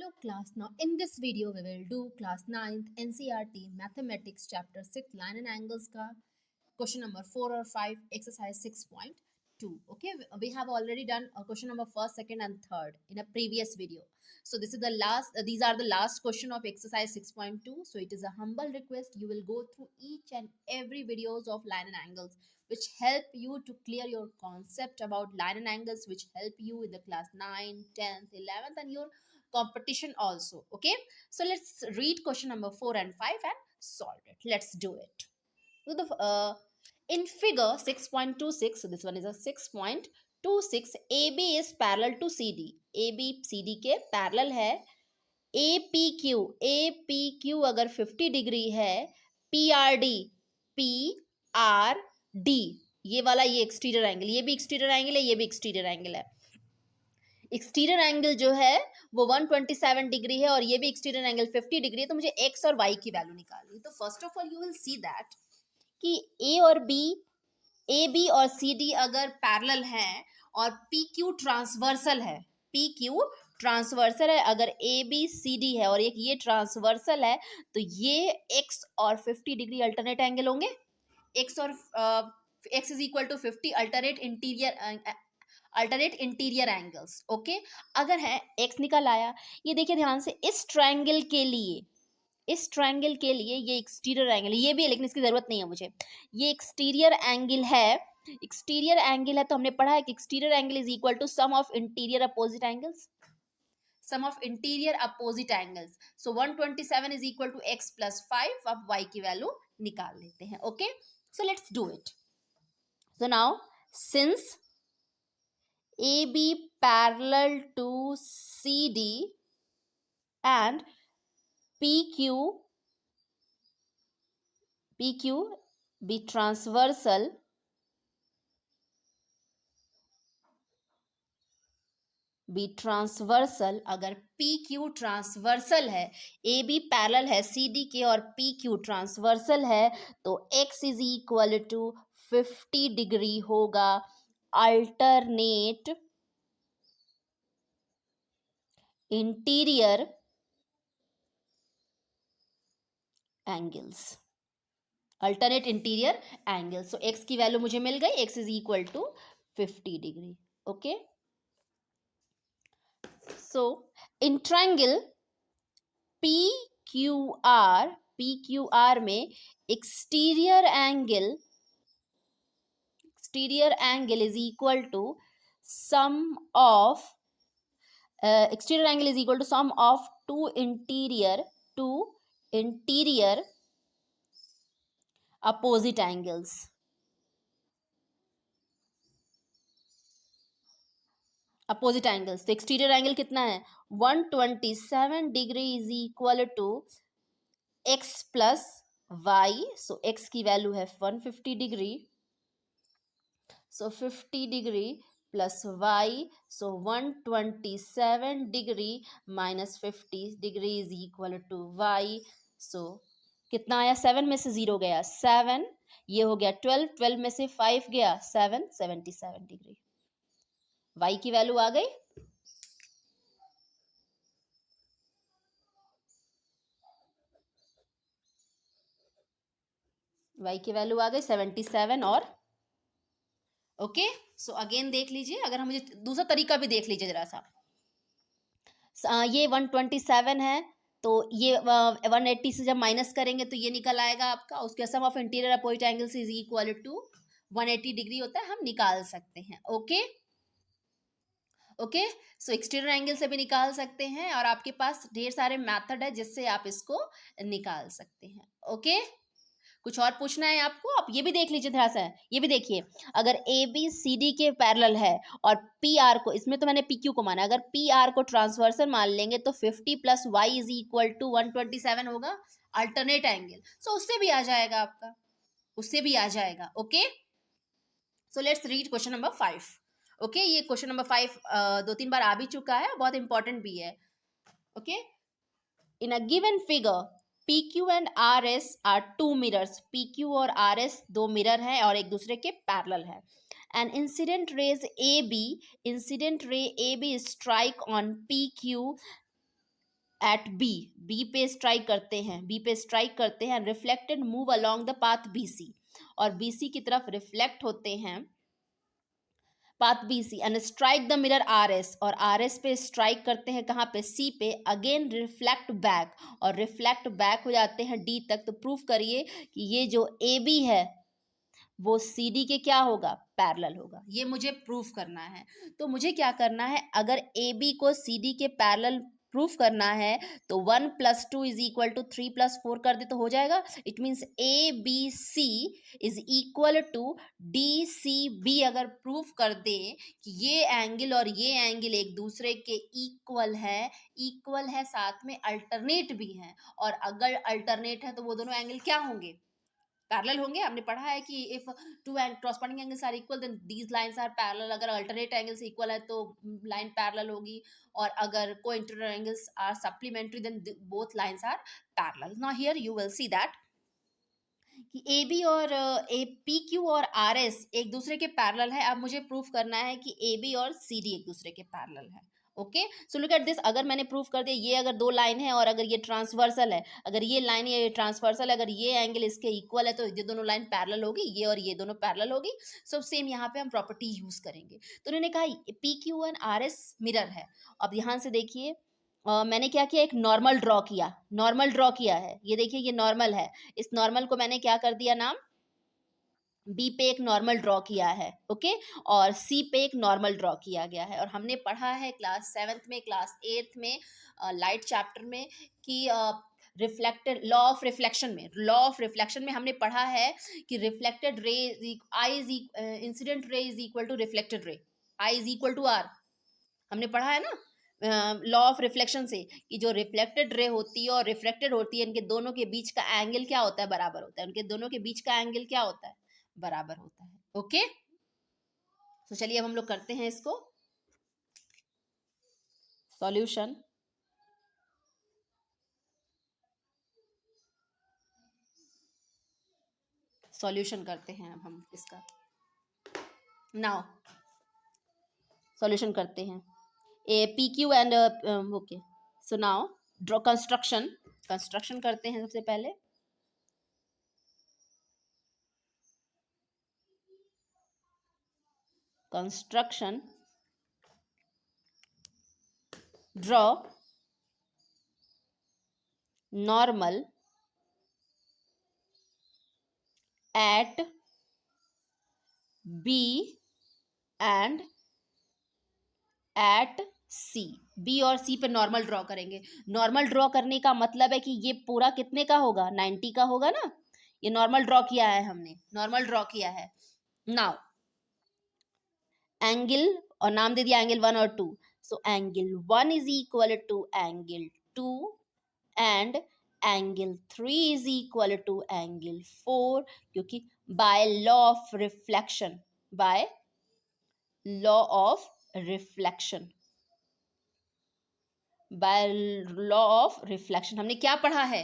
Hello class, now in this video we will do class 9th NCERT Mathematics chapter 6 line and angles ka question number 4 or 5 exercise 6.2. Okay, we have already done question number first, second and third in a previous video. So this is the last, these are the last question of exercise 6.2. So it is a humble request you will go through each and every videos of line and angles which help you to clear your concept about line and angles, which help you in the class 9, 10th, 11th and your competition also. Okay, so let's read question number 4 and 5 and solve it. Let's do it. So in figure 6.26, so this one is a 6.26, AB is parallel to CD. AB CD के parallel है. APQ अगर 50 degree है, PRD ये वाला, ये exterior angle, ये भी exterior angle है, ये भी एक्सटीरियर एंगल है. एक्सटीरियर एंगल जो है वो 127 डिग्री है और ये भी एक्सटीरियर एंगल 50 डिग्री है. तो मुझे एक्स और वाई की वैल्यू निकालनी है. तो first of all you will see that कि ए और बी, ए बी और सी डी अगर पैरेलल हैं और पी क्यू ट्रांसवर्सल है, पी क्यू ट्रांसवर्सल है, अगर ए बी सी डी है और एक ये ट्रांसवर्सल है, तो ये एक्स और 50 डिग्री अल्टरनेट एंगल होंगे. एक्स और X is equal to 50 alternate interior angles. Okay, अगर है एक्स निकल आया, ये देखिए ध्यान से, इस ट्रायंगल के लिए, इस ट्रायंगल के लिए ये एक्सटीरियर एंगल, ये भी है लेकिन इसकी जरूरत नहीं है मुझे, ये एक्सटीरियर एंगल है. एक्सटीरियर एंगल है तो हमने पढ़ा है कि exterior angle is equal to sum of interior opposite angles, sum of interior opposite angles. So 127 is equal to x plus 5. अब वाई की वैल्यू निकाल लेते हैं. Okay, so let's do it. So now since AB parallel to CD and PQ be transversal, अगर PQ transversal है, AB parallel है CD के और PQ ट्रांसवर्सल है, तो X is equal to 50 degree होगा alternate interior angles, alternate interior angles. So x की value मुझे मिल गई, x is equal to 50 degree. Okay, so in triangle PQR में exterior angle is equal to sum of exterior angle is equal to sum of two interior opposite angles. Opposite angles, तो exterior angle कितना है 127 degree is equal to x plus y. So x की value है 150 degree, so 50 degree plus y, so 127 degree minus 50 degree is equal to y. So कितना आया, 7 में से 0 गया 7, ये हो गया 12 में से 5 गया 7, 77 डिग्री. वाई की वैल्यू आ गई. वाई की वैल्यू आ गई 77 और ओके. सो अगेन देख लीजिए, अगर हम मुझे दूसरा तरीका भी देख लीजिए जरा सा. ये 127 है तो ये 180 से जब माइनस करेंगे तो ये निकल आएगा आपका, उसके sum of interior opposite angles is equal to 180 degree होता है, हम निकाल सकते हैं. Okay okay, so exterior angle से भी निकाल सकते हैं और आपके पास ढेर सारे मेथड है जिससे आप इसको निकाल सकते हैं. ओके, कुछ और पूछना है आपको, आप ये भी देख लीजिए थोड़ा सा. ये भी देखिए, अगर ए बी सी डी के पैरेलल है और पी आर को, इसमें तो मैंने पी क्यू को माना, अगर पी आर को ट्रांसवर्सल मान लेंगे तो 50 plus Y is equal to 127 होगा अल्टरनेट एंगल. सो उससे भी आ जाएगा आपका, उससे भी आ जाएगा. Okay, so let's read question number 5. Okay, ये क्वेश्चन नंबर 5 2-3 बार आ भी चुका है, बहुत इंपॉर्टेंट भी है. Okay, in a given figure PQ and RS are two mirrors. PQ और RS दो मिरर हैं और एक दूसरे के पैरेलल है. And incident ray AB strike on PQ at B पे स्ट्राइक करते हैं, बी पे स्ट्राइक करते हैं, reflected move along the path B C, और बी सी की तरफ रिफ्लेक्ट होते हैं path B C, and strike the mirror R S, और आर एस पे स्ट्राइक करते हैं कहाँ पे, सी पे, अगेन रिफ्लेक्ट बैक, और रिफ्लेक्ट बैक हो जाते हैं डी तक। तो प्रूफ करिए कि ये जो ए बी है वो सी डी के क्या होगा, पैरेलल होगा। ये मुझे प्रूफ करना है। तो मुझे क्या करना है, अगर ए बी को सी डी के पैरेलल प्रूफ करना है तो 1+2 इज इक्वल टू 3+4 कर दे तो हो जाएगा। It means A B C is equal to D C B. अगर प्रूफ कर दे कि ये एंगल और ये एंगल एक दूसरे के इक्वल है, साथ में अल्टरनेट भी है, और अगर अल्टरनेट है तो वो दोनों एंगल क्या होंगे, पैरेलल होंगे। हमने पढ़ा है कि if two corresponding angles are equal then these lines are parallel. अगर अल्टरनेट एंगल्स इक्वल है तो लाइन पैरेलल होगी, और अगर coincident angles are supplementary then both lines are parallel. Now here you will see that कि A B और A P Q और R S एक दूसरे के पैरेलल है। अब मुझे प्रूफ करना है कि ए बी और सी डी एक दूसरे के पैरेलल है। Okay, so look at this. अगर मैंने प्रूफ कर दिया, ये अगर दो लाइन है और अगर ये ट्रांसवर्सल है, अगर ये लाइन या ये ट्रांसवर्सल है, अगर ये एंगल इसके इक्वल है तो ये दोनों लाइन पैरेलल होगी, ये और ये दोनों पैरेलल होगी। सो सेम यहाँ पे हम प्रॉपर्टी यूज करेंगे। तो उन्होंने कहा P Q and R S mirror है। अब यहाँ से देखिए, मैंने क्या किया, एक नॉर्मल ड्रॉ किया है। ये देखिए ये नॉर्मल है, इस नॉर्मल को मैंने क्या कर दिया, नाम बी पे एक नॉर्मल ड्रॉ किया है। ओके, और सी पे एक नॉर्मल ड्रॉ किया गया है। और हमने पढ़ा है क्लास 7th में, क्लास 8th में, लाइट चैप्टर में, कि रिफ्लेक्टेड लॉ ऑफ रिफ्लेक्शन में हमने पढ़ा है कि reflected ray I is incident ray is equal to reflected ray, I is equal to R. हमने पढ़ा है ना लॉ ऑफ रिफ्लेक्शन से, कि जो रिफ्लेक्टेड रे होती है और रिफ्लेक्टेड होती है, इनके दोनों के बीच का एंगल क्या होता है, बराबर होता है। उनके दोनों के बीच का एंगल क्या होता है, बराबर होता है। ओके, तो चलिए अब हम लोग करते हैं इसको सॉल्यूशन। सॉल्यूशन करते हैं अब हम इसका। नाउ सॉल्यूशन करते हैं A P Q and okay. So now draw construction करते हैं सबसे पहले। Construction, draw normal at B and at C. B और सी पे नॉर्मल ड्रॉ करेंगे। नॉर्मल ड्रॉ करने का मतलब है कि ये पूरा कितने का होगा, 90 का होगा ना। ये नॉर्मल ड्रॉ किया है हमने, नॉर्मल ड्रॉ किया है। नाउ एंगल, और नाम दे दिया एंगल 1 और 2। So angle 1 is equal to angle 2 and angle 3 is equal to angle 4, क्योंकि by law of reflection, by law of reflection, by law of reflection हमने क्या पढ़ा है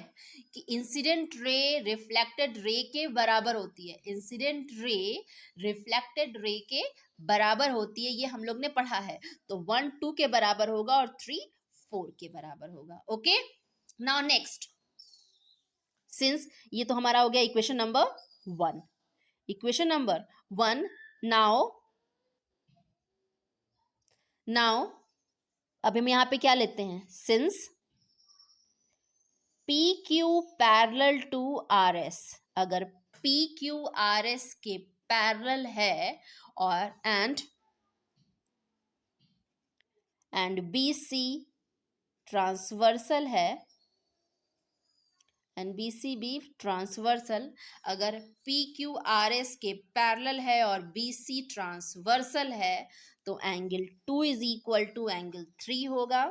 कि इंसिडेंट रे रिफ्लेक्टेड रे के बराबर होती है। इंसिडेंट रे रिफ्लेक्टेड रे के बराबर होती है, ये हम लोग ने पढ़ा है। तो 1 2 के बराबर होगा और 3 4 के बराबर होगा। ओके, नाउ नेक्स्ट, सिंस ये तो हमारा हो गया equation number 1। Equation number 1। Now अब हम यहाँ पे क्या लेते हैं, since P Q parallel to R S, अगर पी क्यू आर एस के पैरेलल है और एंड बी सी ट्रांसवर्सल है, and B C B transversal, अगर पी क्यू आर एस के पैरेलल है और बी सी ट्रांसवर्सल है तो angle 2 is equal to angle 3 होगा।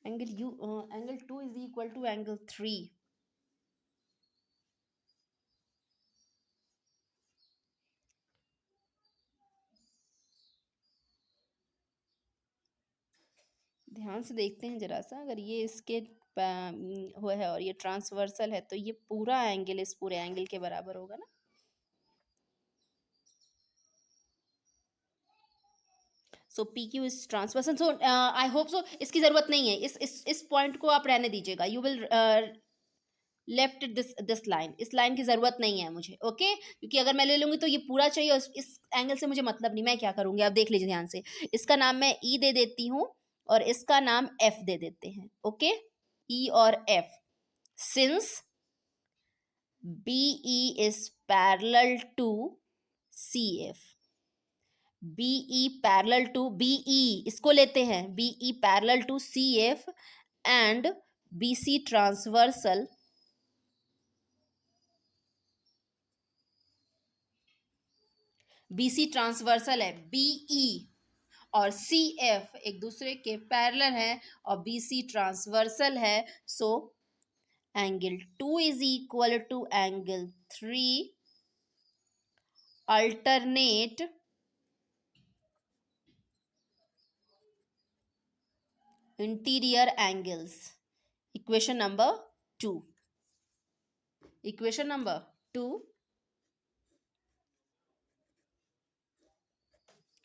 Angle 2 is equal to angle 3। ध्यान ध्यान से देखते हैं जरा सा, अगर ये इसके हुआ है और ये ट्रांसवर्सल है तो ये पूरा एंगल इस पूरे एंगल के बराबर होगा ना। So P Q is transversal. So I hope so इसकी जरूरत नहीं है, इस पॉइंट को आप रहने दीजिएगा। You will left this line, इस लाइन की जरूरत नहीं है मुझे, ओके क्योंकि अगर मैं ले लूंगी तो ये पूरा चाहिए और इस एंगल से मुझे मतलब नहीं। मैं क्या करूंगी आप देख लीजिए ध्यान से, इसका नाम मैं ई दे देती हूँ और इसका नाम एफ दे देते हैं, ओके ई और F. Since BE is parallel to CF, BE parallel to BE इसको लेते हैं, BE parallel to CF and BC transversal, BC transversal है, BE और CF एक दूसरे के पैरेलल है और BC ट्रांसवर्सल है। So angle 2 is equal to angle 3 alternate interior angles. Equation number 2. Equation number 2.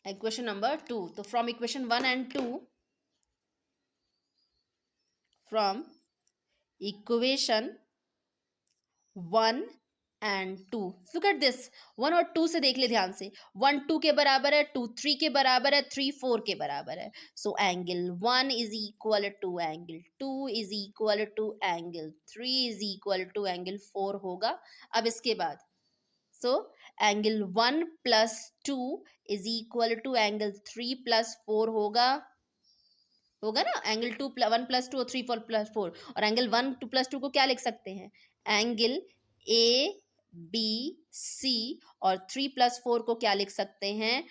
Equation number 2. So from equation 1 and 2, from equation 1 and 2, look at this, 1 और 2 से देख ले ध्यान से, 1 2 के बराबर है, 2 3 के बराबर है, 3 4 के बराबर है। So angle 1 is equal to angle 2 is equal to angle 3 is equal to angle 4 होगा। अब इसके बाद so angle 1 plus 2 is equal to angle 3 plus 4 होगा ना। एंगल 1 प्लस 2 और 3 4 प्लस 4, और एंगल 1 2 प्लस 2 को क्या लिख सकते हैं, एंगल ए बी सी, और 3 प्लस 4 को क्या लिख सकते हैं,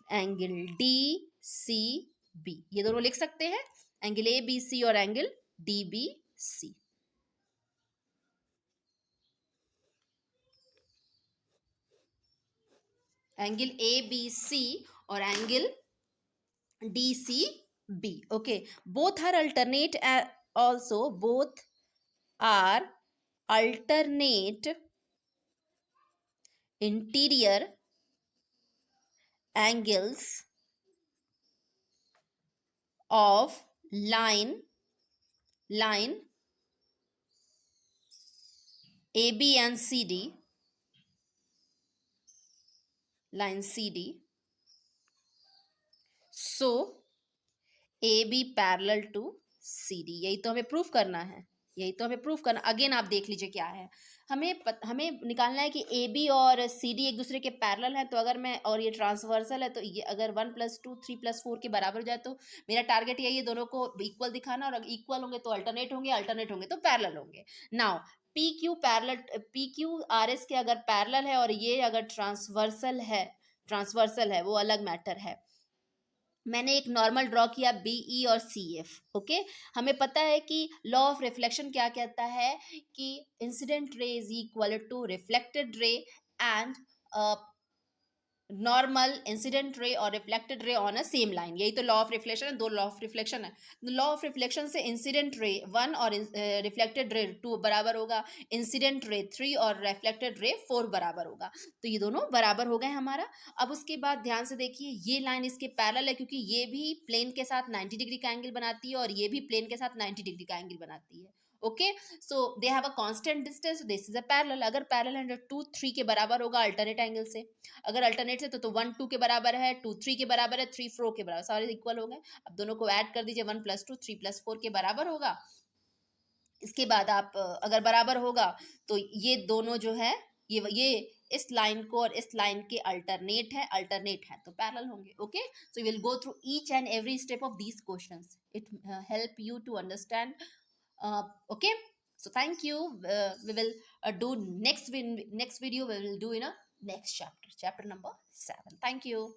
एंगल डी सी बी। ये दोनों लिख सकते हैं, एंगल ए बी सी और angle D B C. Angle A B C और angle D C B, okay. Both are alternate, also both are alternate interior angles of line AB and CD, line CD. So AB parallel to CD, यही तो हमें proof करना है, यही तो हमें proof करना। अगेन आप देख लीजिए क्या है, हमें निकालना है कि ए बी और सी डी एक दूसरे के पैरेलल है। तो अगर मैं, और ये ट्रांसवर्सल है, तो ये अगर 1 प्लस 2 3 प्लस 4 के बराबर हो जाए तो मेरा टारगेट यही है, दोनों को इक्वल दिखाना, और अगर इक्वल होंगे तो अल्टरनेट होंगे, अल्टरनेट होंगे तो पैरेलल होंगे। Now P Q parallel, P Q R S के अगर पैरेलल है और ये अगर ट्रांसवर्सल है वो अलग मैटर है। मैंने एक नॉर्मल ड्रॉ किया बीई और सी एफ, ओके। हमें पता है कि लॉ ऑफ रिफ्लेक्शन क्या कहता है कि incident ray is equal to reflected ray and normal incident ray और reflected ray on a same line. यही तो लॉ ऑफ रिफ्लेक्शन है, दो लॉ ऑफ रिफ्लेक्शन है। लॉ ऑफ रिफ्लेक्शन से इंसिडेंट रे 1 और रिफ्लेक्टेड रे 2 बराबर होगा, इंसिडेंट रे 3 और रिफ्लेक्टेड रे 4 बराबर होगा। तो ये दोनों बराबर हो गए हमारा। अब उसके बाद ध्यान से देखिए, ये लाइन इसके पैरेलल है क्योंकि ये भी प्लेन के साथ 90 डिग्री का एंगल बनाती है और ये भी प्लेन के साथ 90 डिग्री का एंगल बनाती है, okay. So they have a constant distance, this is a parallel. अगर पैरेलल है 2 3 के बराबर होगा अल्टरनेट एंगल से, अगर अल्टरनेट से तो 1 2 के बराबर है, 2 3 के बराबर है, 3 4 के बराबर, सारे इक्वल हो गए। अब दोनों को ऐड कर दीजिए, 1 प्लस 2 3 प्लस 4 के बराबर होगा। इसके बाद आप अगर बराबर होगा तो ये दोनों जो है, ये इस लाइन को और इस लाइन के अल्टरनेट है तो पैरेलल होंगे, okay. So will go through each and every step of these questions, it help you to understand, okay. So thank you, we will do next video, we will do in a next chapter number 7. Thank you.